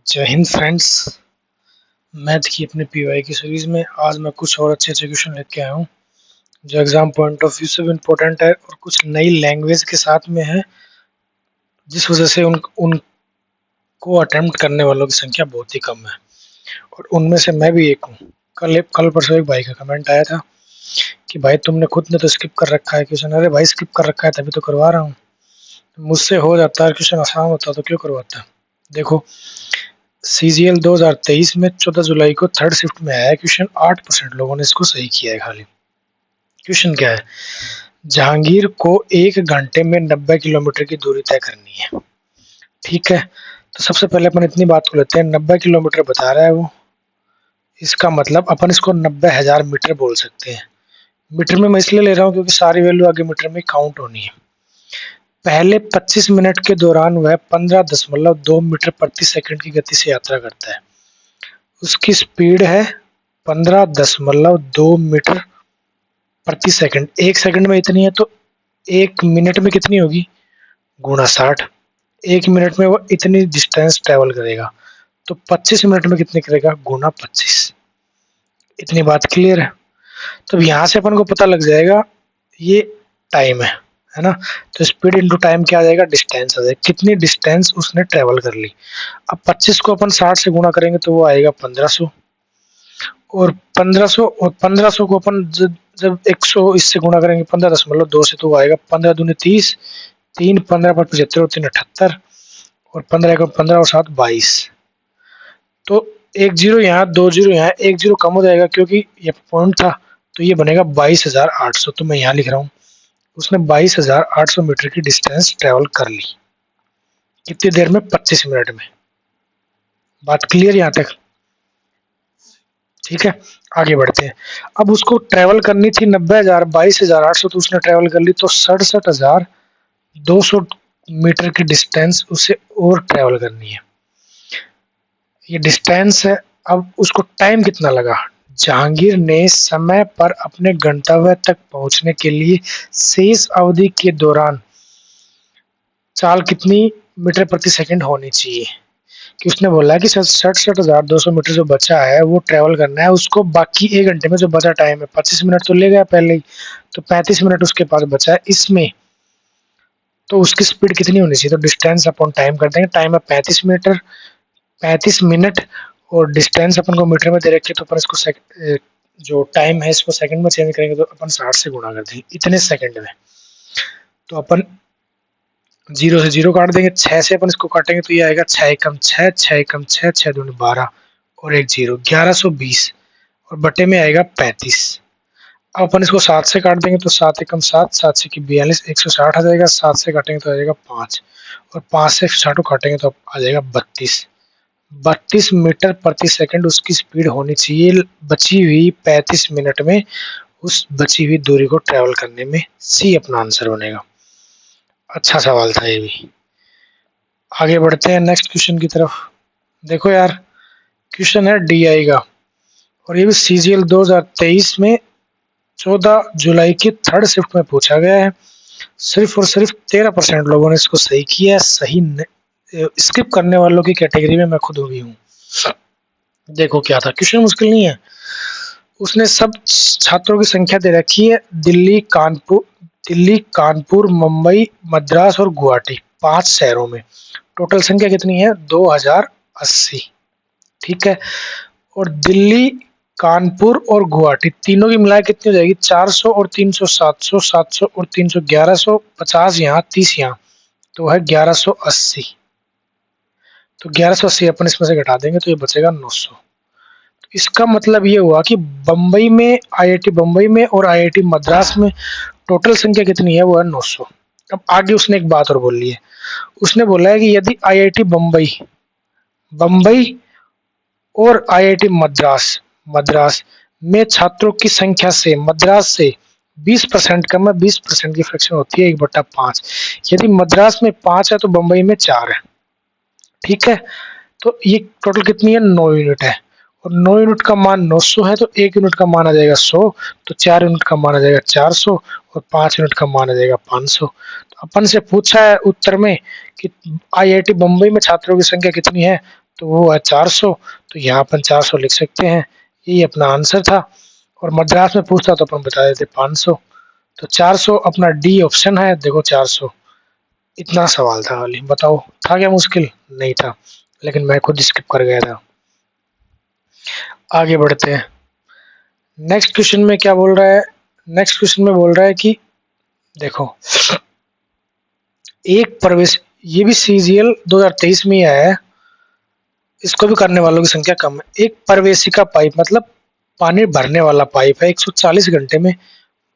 जय Hind friends. Math की अपने पीवाई की सीरीज में आज मैं कुछ और अच्छे क्वेश्चन लेके आया हूँ जो एग्जाम पॉइंट ऑफ व्यू से भी इम्पोर्टेंट है और कुछ नई लैंग्वेज के साथ में है, जिस वजह से उनको अटेम्प्ट करने वालों की संख्या बहुत ही कम है और उनमें से मैं भी एक हूँ। कल परसों एक भाई का कमेंट आया था कि भाई तुमने खुद ने तो स्किप कर रखा है क्वेश्चन। अरे भाई स्किप कर रखा है तभी तो करवा रहा हूँ। मुझसे हो जाता है, क्वेश्चन आसान होता तो क्यों करवाता। देखो, CGL 2023 में 14 जुलाई को थर्ड शिफ्ट में आया है क्वेश्चन। 8% लोगों ने इसको सही किया है खाली। क्वेश्चन क्या है? जहांगीर को 1 घंटे में 90 किलोमीटर की दूरी तय करनी है। ठीक है, तो सबसे पहले अपन इतनी बात को लेते हैं, 90 किलोमीटर बता रहा है वो, इसका मतलब अपन इसको 90,000 मीटर बोल सकते हैं। मीटर में मैं इसलिए ले रहा हूँ क्योंकि सारी वैल्यू आगे मीटर में काउंट होनी है। पहले 25 मिनट के दौरान वह 15.2 मीटर प्रति सेकंड की गति से यात्रा करता है। उसकी स्पीड है 15.2 मीटर प्रति सेकंड। 1 सेकंड में इतनी है तो 1 मिनट में कितनी होगी? गुणा 60। 1 मिनट में वो इतनी डिस्टेंस ट्रेवल करेगा तो 25 मिनट में कितने करेगा? गुणा 25। इतनी बात क्लियर है? तो यहाँ से अपन को पता लग जाएगा ये टाइम है ना। तो स्पीड इंटू टाइम क्या आ जाएगा? डिस्टेंस आ जाएगा, कितनी डिस्टेंस उसने ट्रेवल कर ली। अब 25 को अपन 60 से गुणा करेंगे तो वो आएगा 1500, और 1500 को अपन जब 100 इससे गुणा करेंगे 15.2 से तो वो आएगा 15 दूनी 30, 3 15 पर 75 और 3 78, और 15 को 15 और 7 22। तो एक जीरो यहाँ, 2 जीरो यहाँ, एक जीरो कम हो जाएगा क्योंकि ये पॉइंट था, तो ये बनेगा 22,800। तो मैं यहाँ लिख रहा हूँ उसने 22,800 मीटर की डिस्टेंस ट्रेवल कर ली। कितनी देर में? 25 मिनट में। बात क्लियर यहाँ तक? ठीक है, आगे बढ़ते हैं। अब उसको ट्रेवल करनी थी 90,000, 22,800, तो उसने ट्रेवल कर ली तो 67,200 मीटर की डिस्टेंस उसे और ट्रेवल करनी है। ये डिस्टेंस है। अब उसको टाइम कितना लगा? जहांगीर ने समय पर अपने गंतव्य तक पहुंचने के लिए शेष अवधि के दौरान चाल कितनी मीटर प्रति सेकंड होनी चाहिए? कि उसने बोला कि 67,200 मीटर जो बचा है वो ट्रेवल करना है उसको। बाकी 1 घंटे में जो बचा टाइम है, 25 मिनट तो ले गया पहले ही, तो 35 मिनट उसके पास बचा है इसमें, तो उसकी स्पीड कितनी होनी चाहिए? तो डिस्टेंस अपॉन टाइम कर देंगे। टाइम है 35 मिनट, और डिस्टेंस अपन को मीटर में दे रखी है, तो अपन इसको जो टाइम है इसको सेकंड में चेंज करेंगे तो अपन 60 से गुणा कर देंगे इतने सेकंड में। तो अपन 0 से 0 काट देंगे, 6 से अपन इसको काटेंगे तो ये आएगा 6 एकम 6, 6 एकम 6, 6 दूनी 12 और 1 जीरो, 1120, और बटे में आएगा 35। अब अपन इसको 7 से काट देंगे तो 7 एकम 7, 7 से 42, 160 आ जाएगा। 7 से काटेंगे तो आ जाएगा 5, और 5 से 160 काटेंगे तो आ जाएगा 32 मीटर प्रति सेकंड उसकी स्पीड होनी चाहिए बची हुई 35 मिनट में, उस बची हुई दूरी को ट्रेवल करने में। सी अपना आंसर बनेगा। अच्छा सवाल था ये भी। आगे बढ़ते हैं नेक्स्ट क्वेश्चन की तरफ। देखो यार, क्वेश्चन है DI का, और ये भी CGL 2023 में 14 जुलाई की थर्ड शिफ्ट में पूछा गया है। सिर्फ और सिर्फ 13% लोगों ने इसको सही किया है। सही स्किप करने वालों की कैटेगरी में मैं खुद भी हूँ। देखो क्या था, क्वेश्चन मुश्किल नहीं है। उसने सब छात्रों की संख्या दे रखी है, दिल्ली, कानपुर, मुंबई, मद्रास और गुवाहाटी, 5 शहरों में। टोटल संख्या कितनी है? 2080। ठीक है, और दिल्ली, कानपुर और गुवाहाटी तीनों की मिलाकर कितनी हो जाएगी? 400 और 300, 700, 700 और 300, 1100, 50 यहाँ, 30 यहाँ, तो है 1180। तो 1180 अपन इसमें से घटा देंगे तो ये बचेगा 900। तो इसका मतलब ये हुआ कि बम्बई में, IIT बम्बई में और IIT मद्रास में टोटल संख्या कितनी है? वो है 900। अब आगे उसने एक बात और बोल ली है। उसने बोला है कि यदि IIT बम्बई और IIT मद्रास में छात्रों की संख्या से मद्रास से 20% कम है, 20% की फ्रैक्शन होती है 1/5। यदि मद्रास में 5 है तो बम्बई में 4 है। ठीक है, तो ये टोटल कितनी है? 9 यूनिट है, और 9 यूनिट का मान 900 है तो 1 यूनिट का मान आ जाएगा 100, तो 4 यूनिट का मान आ जाएगा 400, और 5 यूनिट का मान आ जाएगा 500। तो अपन से पूछा है उत्तर में कि IIT बम्बई में छात्रों की संख्या कितनी है? तो वो है 400, तो यहाँ अपन 400 लिख सकते हैं। यही अपना आंसर था। और मद्रास में पूछता तो अपन बता देते 500। तो 400 अपना डी ऑप्शन है। देखो 400, इतना सवाल था खाली। बताओ था क्या मुश्किल? नहीं था, लेकिन मैं खुद स्किप कर गया था। आगे बढ़ते हैं। नेक्स्ट क्वेश्चन में क्या बोल रहा है? नेक्स्ट क्वेश्चन में बोल रहा है कि देखो, एक प्रवेश, ये भी सीजीएल 2023 में ही आया है, इसको भी करने वालों की संख्या कम है। एक प्रवेशिका पाइप मतलब पानी भरने वाला पाइप है 140 घंटे में।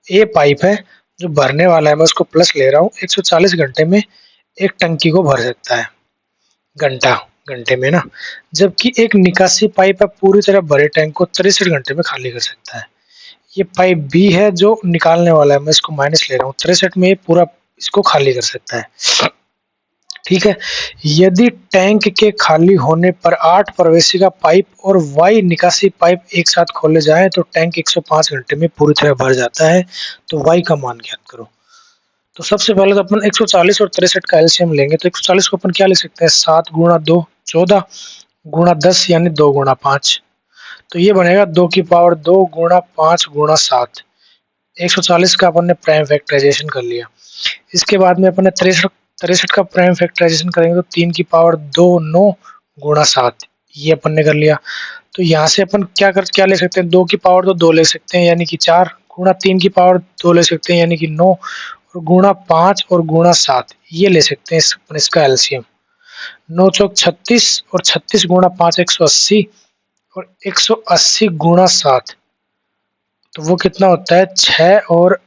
ये पाइप है जो भरने वाला है, मैं उसको प्लस ले रहा हूँ। 140 घंटे में एक टंकी को भर सकता है, घंटा घंटे में ना। जबकि एक निकासी पाइप है, पूरी तरह भरे टैंक को 63 घंटे में खाली कर सकता है। ये पाइप बी है जो निकालने वाला है, मैं इसको माइनस ले रहा हूँ। 63 में ये पूरा इसको खाली कर सकता है। ठीक है। यदि टैंक के खाली होने पर 8 प्रवेशिका पाइप और वाई निकासी पाइप एक साथ खोले जाएं तो टैंक 105 घंटे में पूरी तरह भर जाता है। तो वाई का मान ज्ञात करो। तो सबसे पहले तो अपन 140 और 63 का एलसीएम लेंगे। तो 140 को अपन क्या लिख सकते हैं? 7 गुणा 2 14 गुणा 10 यानी 2 गुणा 5। तो ये बनेगा 2 की पावर 2 गुणा 5 गुणा 7। 140 का अपन ने प्राइम फैक्टराइजेशन कर लिया। इसके बाद में अपन ने 63 का प्राइम फैक्टराइजेशन करेंगे तो 3 की पावर 2 9 गुणा 7, ये अपन ने कर लिया। तो यहाँ से अपन क्या ले सकते हैं? 2 की पावर तो 2 ले सकते हैं यानी कि 4, गुणा 3 की पावर 2 ले सकते हैं यानी कि 9, और गुणा 5 और गुणा 7 ये ले सकते हैं अपन इसका एलसीएम। 9 चौक 36 और 36 गुणा 5 180 और 180 गुणा 7, तो वो कितना होता है? 6 और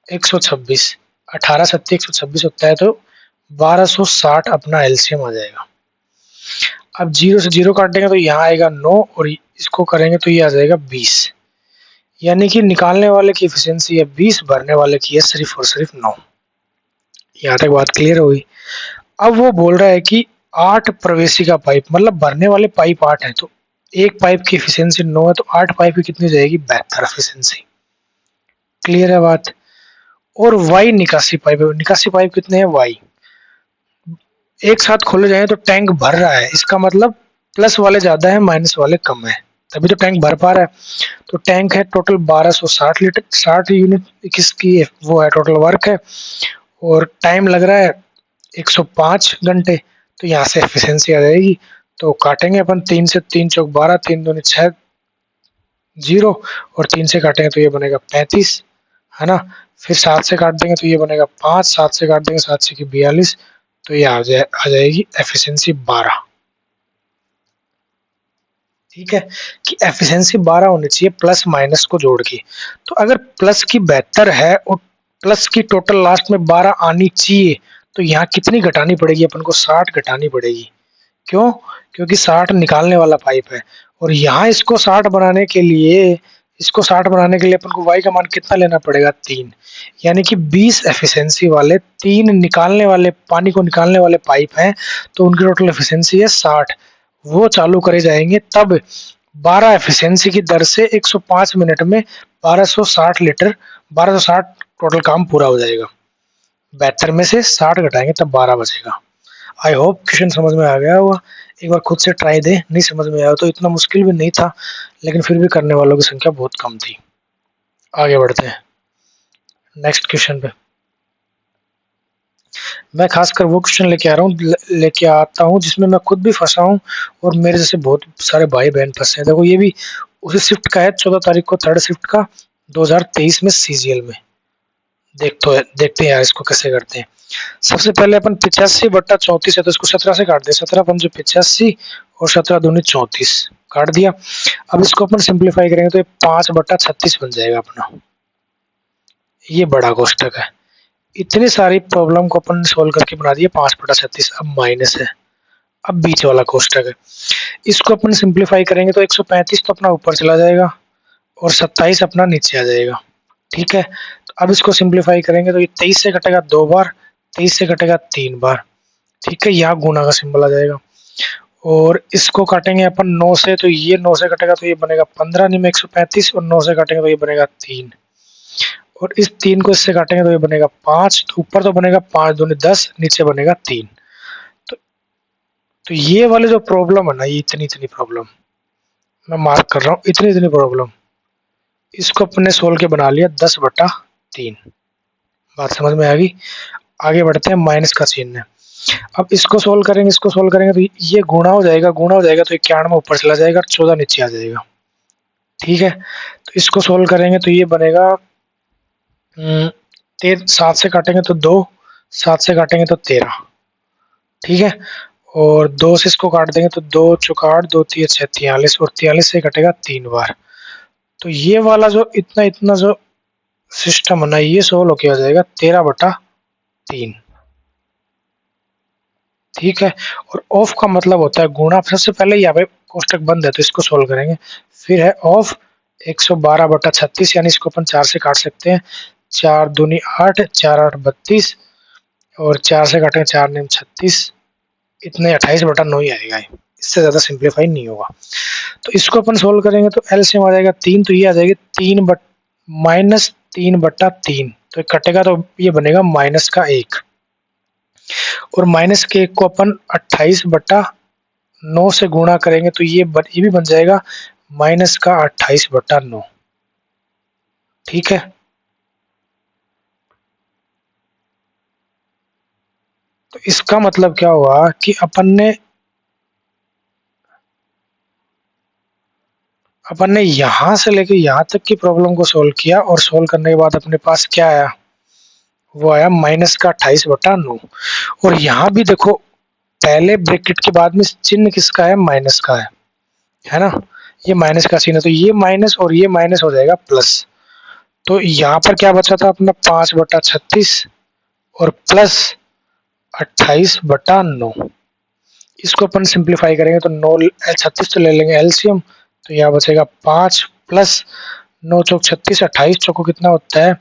126, 18 सत्ती 126 होता है। तो 1260 अपना एलसीएम आ जाएगा। अब जीरो से जीरो काटेंगे तो यहाँ आएगा 9 और इसको करेंगे तो ये आ जाएगा 20। यानी कि निकालने वाले की एफिशिएंसी है 20, भरने वाले की है सिर्फ और सिर्फ 9। यहाँ तक बात क्लियर होगी। अब वो बोल रहा है कि 8 प्रवेशिका पाइप मतलब भरने वाले पाइप 8 है, तो एक पाइप की एफिशिएंसी 9 है, तो 8 पाइप की कितनी जाएगी? 72 एफिशिएंसी। क्लियर है बात? और वाई निकासी पाइप है। निकासी पाइप कितने हैं? वाई एक साथ खोले जाए तो टैंक भर रहा है, इसका मतलब प्लस वाले ज्यादा है माइनस वाले कम है, तभी तो टैंक भर पा रहा है। तो टैंक है टोटल 1260 लीटर, 60 यूनिट किसकी है? वो है टोटल वर्क है। और टाइम लग रहा है 105 घंटे। तो यहाँ से एफिशिएंसी आ जाएगी। तो काटेंगे अपन 3 से, 3 चौक 12, 3 दूनी 6 0, और 3 से काटेंगे तो ये बनेगा 35, है ना। फिर 7 से काट देंगे तो ये बनेगा 5, 7 से काट देंगे 7 से की 42, तो ये आ जाएगी एफिशिएंसी 12। ठीक है, कि एफिशिएंसी 12 होनी चाहिए प्लस माइनस को जोड़ के। तो अगर प्लस की 72 है और प्लस की टोटल लास्ट में 12 आनी चाहिए, तो यहाँ कितनी घटानी पड़ेगी अपन को? 60 घटानी पड़ेगी। क्यों? क्योंकि 60 निकालने वाला पाइप है। और यहाँ इसको 60 बनाने के लिए अपन को y का मान कितना लेना पड़ेगा? 3। यानी कि 20 एफिशिएंसी वाले 3 निकालने वाले, पानी को निकालने वाले पाइप हैं, तो उनकी टोटल एफिशिएंसी है 60। वो चालू करे जाएंगे तब 12 एफिशिएंसी की दर से 105 मिनट में 1260 लीटर, 1260 टोटल काम पूरा हो जाएगा। 72 में से 60 घटाएंगे तब 12 बचेगा। आई होप क्वेश्चन समझ में आ गया होगा। एक बार खुद से ट्राई दे, नहीं समझ में आया तो इतना मुश्किल भी नहीं था, लेकिन फिर भी करने वालों की संख्या बहुत कम थी। आगे बढ़ते हैं नेक्स्ट क्वेश्चन पे। मैं खासकर वो क्वेश्चन लेके आता हूँ जिसमें मैं खुद भी फंसा हूँ और मेरे जैसे बहुत सारे भाई बहन फंसे हैं। देखो ये भी उसी शिफ्ट का है, 14 तारीख को, थर्ड शिफ्ट का, 2023 में सीजीएल में। देखते हैं यार इसको कैसे करते हैं। सबसे पहले अपन 85/34 है तो इसको 17 से काट दे। 17 पंजे 85 और 17 दूनी 34, काट दिया। अब इसको अपन सिंप्लीफाई करेंगे तो ये 5/36 बन जाएगा अपना। ये बड़ा कोष्टक है। इतनी सारी प्रॉब्लम को अपन सोल्व करके बना दिया 5/36। अब माइनस है, अब बीच वाला कोष्टक है। इसको अपन सिंप्लीफाई करेंगे तो 135 तो अपना ऊपर चला जाएगा और 27 अपना नीचे आ जाएगा। ठीक है, तो अब इसको सिंप्लीफाई करेंगे तो ये 23 से कटेगा 2 बार, 23 से कटेगा 3 बार। ठीक है, यहाँ गुना का सिंबल आ जाएगा। और इसको काटेंगे अपन 9 से, तो ये 9 से कटेगा तो ये बनेगा 15 नहीं में 135, और 9 से काटेंगे तो ये बनेगा 3, और इस 3 को इससे काटेंगे तो ये बनेगा 5। तो ऊपर तो बनेगा 5 दूनी 10, नीचे बनेगा 3। तो ये वाले जो प्रॉब्लम है ना, ये इतनी इतनी प्रॉब्लम मैं मार्क कर रहा हूँ, इतनी इतनी प्रॉब्लम, इसको अपने सोल्व के बना लिया 10/3। बात समझ में आ गई। आगे बढ़ते हैं, माइनस का चिन्ह है। अब इसको सोल्व करेंगे, इसको सोल्व करेंगे तो ये गुणा हो जाएगा, गुणा हो जाएगा तो 91 ऊपर चला जाएगा और 14 नीचे आ जाएगा। ठीक है, तो इसको सोल्व करेंगे तो ये बनेगा 7 से काटेंगे तो 2, 7 से काटेंगे तो 13। ठीक है, और 2 से इसको काट देंगे तो 2 चौका 8, 2 3 6 43, और 43 से कटेगा 3 बार। तो ये वाला जो इतना इतना जो सिस्टम है ना, ये सोल्व होके आ जाएगा 13/3। ठीक है, और ऑफ का मतलब होता है गुणा। सबसे पहले यहाँ पे कोष्टक बंद है तो इसको सोल्व करेंगे, फिर है ऑफ 112/36, यानी इसको अपन 4 से काट सकते हैं। 4 दूनी 8, 4 8 32, और 4 से काटेंगे 4 9 36, इतने 28/9 ही आएगा, इससे ज्यादा सिंप्लीफाई नहीं होगा। तो इसको अपन सोल्व करेंगे तो एलसीएम आ जाएगा 3, तो ये आ जाएगी -3/3, तो कटेगा तो ये बनेगा -1, और -1 को अपन 28/9 से गुणा करेंगे तो ये भी बन जाएगा -28/9। ठीक है, तो इसका मतलब क्या हुआ कि अपन ने यहां से लेके यहां तक की प्रॉब्लम को सोल्व किया, और सोल्व करने के बाद अपने पास क्या आया, वो आया -28/9। और यहाँ भी देखो, पहले ब्रैकेट के बाद में चिन्ह किसका है, माइनस का है ना, ये माइनस का चिन्ह है, तो ये माइनस और ये माइनस हो जाएगा प्लस। तो यहाँ पर क्या बचा था अपना 5/36 और प्लस 28/9। इसको अपन सिंप्लीफाई करेंगे तो 9 36 तो ले लेंगे एलसीएम, तो यहाँ बचेगा 5 प्लस 9 चौक 36, 28 चौको कितना होता है,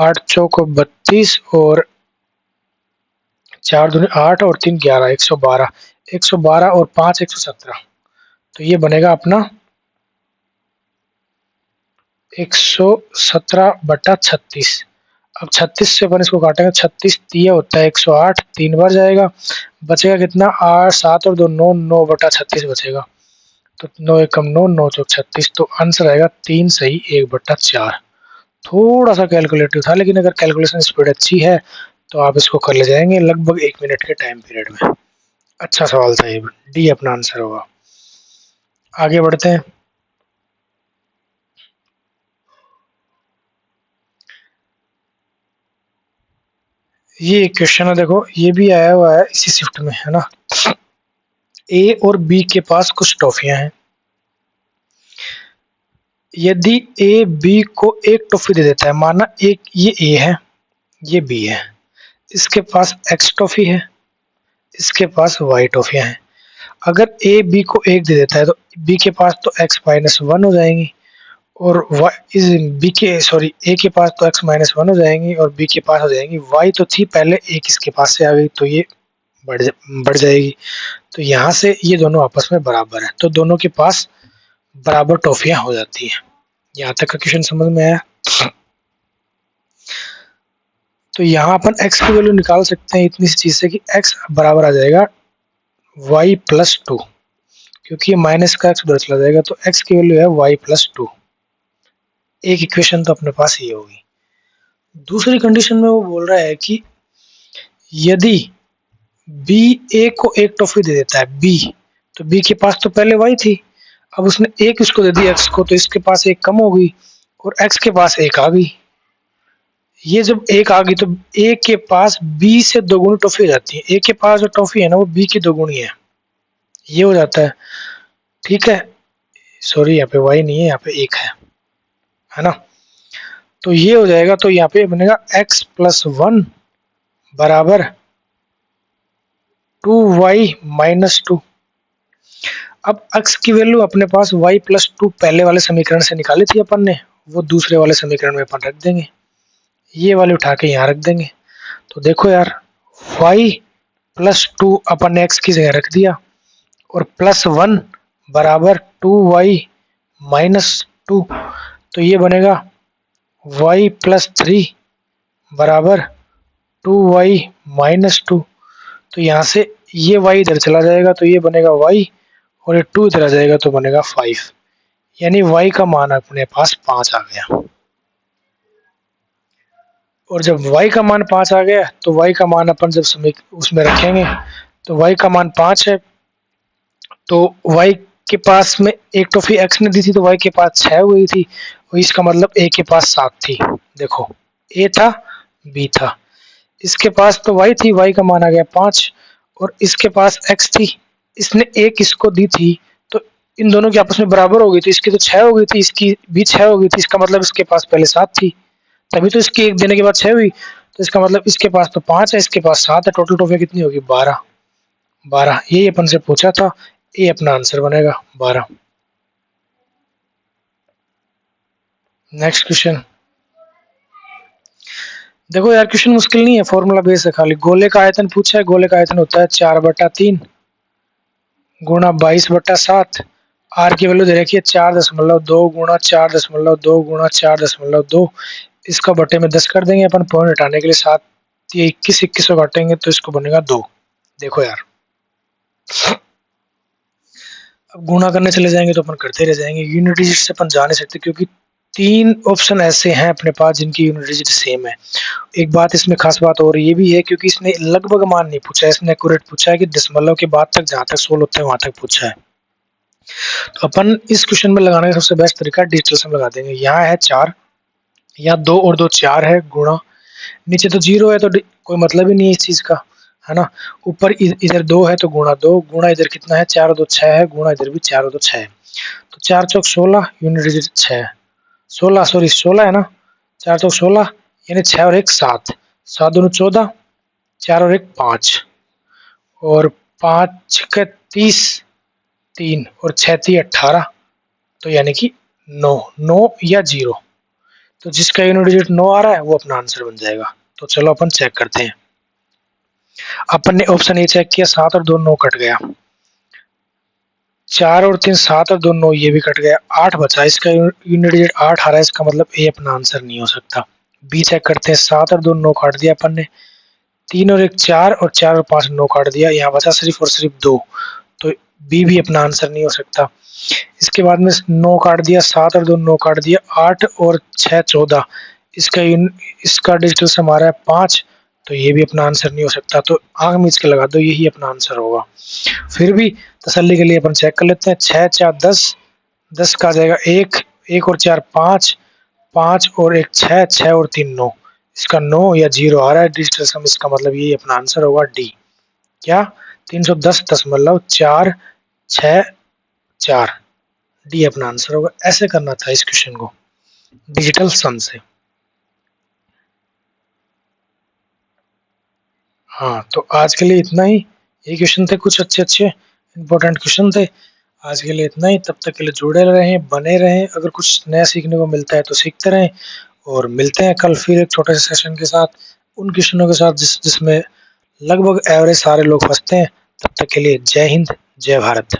8 चौक 32, और 4 दूनी 8 और 3 11, 112, 112 और 5 117, तो ये बनेगा अपना 117/36। अब 36 से अपन इसको काटेंगे, 36 तिया होता है 108, 3 बार जाएगा, बचेगा कितना, 8 7 और 2 9, 9/36 बचेगा। तो 9 एकम 9, 9 चौक 36, तो आंसर आएगा 3 सही 1/4। थोड़ा सा कैलकुलेटिव था, लेकिन अगर कैलकुलेशन स्पीड अच्छी है तो आप इसको कर ले जाएंगे लगभग 1 मिनट के टाइम पीरियड में। अच्छा सवाल था ये, डी अपना आंसर होगा। आगे बढ़ते हैं। ये एक क्वेश्चन है, देखो ये भी आया हुआ है इसी शिफ्ट में, है ना। ए और बी के पास कुछ टॉफियां हैं। यदि ए बी को एक टॉफी दे देता है, माना एक ये ए है, ये बी है, इसके पास एक्स टॉफी है, इसके पास वाई टॉफियां हैं। अगर ए बी को एक दे देता है तो बी के पास तो x-1 हो जाएंगी, और इस बी के सॉरी ए के पास तो x-1 हो जाएंगी, और बी के पास हो जाएंगी y तो थी पहले, एक इसके पास से आ गई तो ये बढ़ जाएगी। तो यहाँ से ये दोनों आपस में बराबर है, तो दोनों के पास बराबर टॉफियां हो जाती हैं। यहाँ तक का क्वेश्चन समझ में आया। तो यहाँ अपन x की वैल्यू निकाल सकते हैं इतनी सी चीज से कि x बराबर आ जाएगा y+2, क्योंकि ये माइनस का x उधर चला जाएगा, तो x की वैल्यू है y+2। एक इक्वेशन तो अपने पास ये होगी। दूसरी कंडीशन में वो बोल रहा है कि यदि b a को एक टॉफी दे देता है b, तो b के पास तो पहले y थी, अब उसने एक इसको दे दी x को, तो इसके पास एक कम हो गई और x के पास एक आ गई। ये जब एक आ गई तो a के पास b से दोगुनी टॉफी हो जाती है। a के पास जो टॉफी है ना वो b की दोगुनी है, ये हो जाता है। ठीक है, सॉरी यहाँ पे y नहीं है, यहाँ पे एक है ना। तो ये हो जाएगा, तो यहाँ पे बनेगा x+1 बराबर 2y-2। अब x की वैल्यू अपने पास y+2 पहले वाले समीकरण से निकाली थी अपन ने, वो दूसरे वाले समीकरण में अपन रख देंगे, ये वाले उठा के यहाँ रख देंगे। तो देखो यार, y+2 अपन ने x की जगह रख दिया, और +1 बराबर 2y-2, तो ये बनेगा y+3 बराबर 2y-2। तो यहाँ से ये y इधर चला जाएगा तो ये बनेगा y, और ये 2 इधर आ जाएगा तो बनेगा 5, यानी y का मान अपने पास 5 आ गया। और जब y का मान 5 आ गया तो y का मान अपन जब उसमें रखेंगे तो y का मान 5 है, तो y के पास में एक टॉफी x ने दी थी तो y के पास 6 हुई थी, और इसका मतलब a के पास 7 थी। देखो a था b था, इसके पास तो y थी, y का मान आ गया 5, और इसके पास x थी, इसने एक इसको दी थी, तो इन दोनों की आपस में बराबर हो गई, तो इसकी तो 6 हो गई थी, इसकी भी 6 हो गई थी, इसका मतलब इसके पास पहले 7 थी, तभी तो इसकी एक देने के बाद 6 हुई, तो इसका मतलब इसके पास तो 5 है, इसके पास 7 है, टोटल टॉफी कितनी होगी 12। 12 यही अपन से पूछा था, ये अपना आंसर बनेगा 12। नेक्स्ट क्वेश्चन देखो यार, क्वेश्चन मुश्किल नहीं है, फॉर्मूला बेस है खाली। गोले का आयतन पूछा है, गोले का आयतन होता है 4/3 गुणा 22/7, आर की वैल्यू दे रखी है 4.2 गुणा 4.2 गुणा 4.2, इसका बटे में 10 कर देंगे अपन पॉइंट हटाने के लिए, 7 ये 21 को काटेंगे तो इसको बनेगा 2। देखो यार, अब गुणा करने चले जाएंगे तो अपन करते रह जाएंगे, यूनिट डिजिट से अपन जा नहीं सकते क्योंकि 3 ऑप्शन ऐसे हैं अपने पास जिनकी यूनिट डिजिट सेम है। एक बात इसमें खास बात और ये भी है क्योंकि इसने लगभग मान नहीं पूछा है, इसने एक्यूरेट पूछा है कि दशमलव के बाद तक जहां तक सोल्व होता है वहां तक पूछा है। तो अपन इस क्वेश्चन में लगाने का सबसे बेस्ट तरीका डिजिटल सम लगा देंगे। यहाँ है 4, यहाँ 2 और 2 4 है गुणा, नीचे तो 0 है तो कोई मतलब ही नहीं है इस चीज का, है ना। ऊपर इधर 2 है तो गुणा 2, गुणा इधर कितना है 4 और 2 6 है, गुणा इधर भी 4 और 2 6 है, तो 4 चौक 16, यूनिट डिजिट 6 16 सॉरी 16 है ना, 4 चौक 16 यानी 6 और 1 7, 7 दूनी 14, 4 और 1 5, और 5 का 30, 3 और 6 3 18, तो यानी कि 9 9 या 0, तो जिसका यूनिट डिजिट 9 आ रहा है वो अपना आंसर बन जाएगा। तो चलो अपन चेक करते हैं। अपन ने ऑप्शन ए चेक किया, 7 और 2 9 कट गया, 4 और 3 7 और 2 9 ये भी कट गया, 8 बचा, इसका यूनिट डिजिट 8 आ रहा है, इसका मतलब ए अपना आंसर नहीं हो सकता। बी चेक करते हैं, 7 और 2 9 काट दिया अपन ने, 3 और 1 4 और 4 और 5 9 काट दिया, यहाँ बचा सिर्फ और सिर्फ 2, तो बी भी अपना आंसर नहीं हो सकता। इसके बाद में 9 काट दिया, 7 और 2 9 काट दिया, 8 और 6 14, इसका डिजिटल सम आ रहा है 5, तो ये भी अपना आंसर नहीं हो सकता। तो आंख मीच के लगा दो, यही अपना आंसर होगा। फिर भी तसल्ली के लिए अपन चेक कर लेते हैं, 6 4 10, 10 का आ जाएगा 1, 1 और 4 5, 5 और 1 6, 6 और 3 9, इसका 9 या 0 आ रहा है डिजिटल सम, इसका मतलब यही अपना आंसर होगा डी। क्या 310.464, डी अपना आंसर होगा। ऐसे करना था इस क्वेश्चन को डिजिटल सम से। हाँ, तो आज के लिए इतना ही, ये क्वेश्चन थे कुछ अच्छे इंपॉर्टेंट क्वेश्चन थे। आज के लिए इतना ही, तब तक के लिए जुड़े रहें, बने रहें, अगर कुछ नया सीखने को मिलता है तो सीखते रहें, और मिलते हैं कल फिर एक छोटे से सेशन के साथ, उन क्वेश्चनों के साथ जिसमें लगभग एवरेज सारे लोग फंसते हैं। तब तक के लिए जय हिंद, जय भारत।